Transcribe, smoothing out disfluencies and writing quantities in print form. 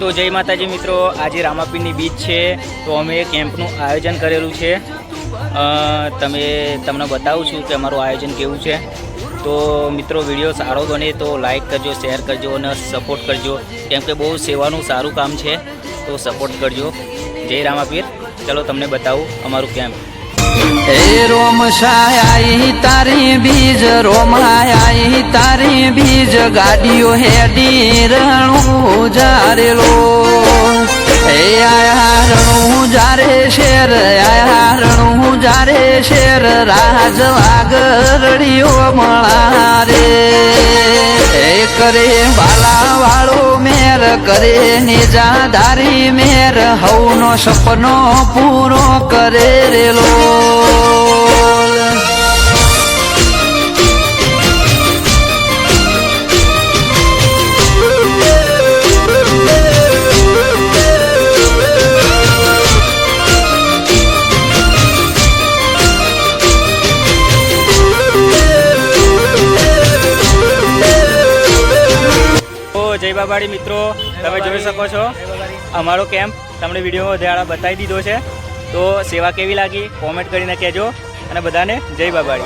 तो जय माताजी मित्रों, आज रामापीરની बीच है तो अमे केम्पનું आयोजन करेलू है। तमने बताऊँ छूँ कि अमारू आयोजन केवुं छे। तो मित्रों वीडियो सारो बने तो लाइक करजो, शेर करजो और सपोर्ट करजो, केम के बहुत सेवानुं सारूं काम है तो सपोर्ट करजो। जय रामापीर। चलो तमने बताऊँ अमारू केम्प। हे रोम आई तारी बीज, रोमाई तारी बीज, गाड़ियों हेडी रणु जारेलो। हे आया रणु जारे शेर, आया रणु जारे शेर, राजवाग रड़ियो मळारे। हे करे बाला वालो मेर, करे निजाधारी मेर, हवनो सपनो पूरो करे रेलो। जय बाबाड़ी मित्रों, तमे जोई सको छो अमारो केम्प तमने विडियो में द्वारा बताई दीधो छे। तो सेवा केवी लागी कॉमेंट करीने कहेजो अने बधाने जय बाबाड़ी।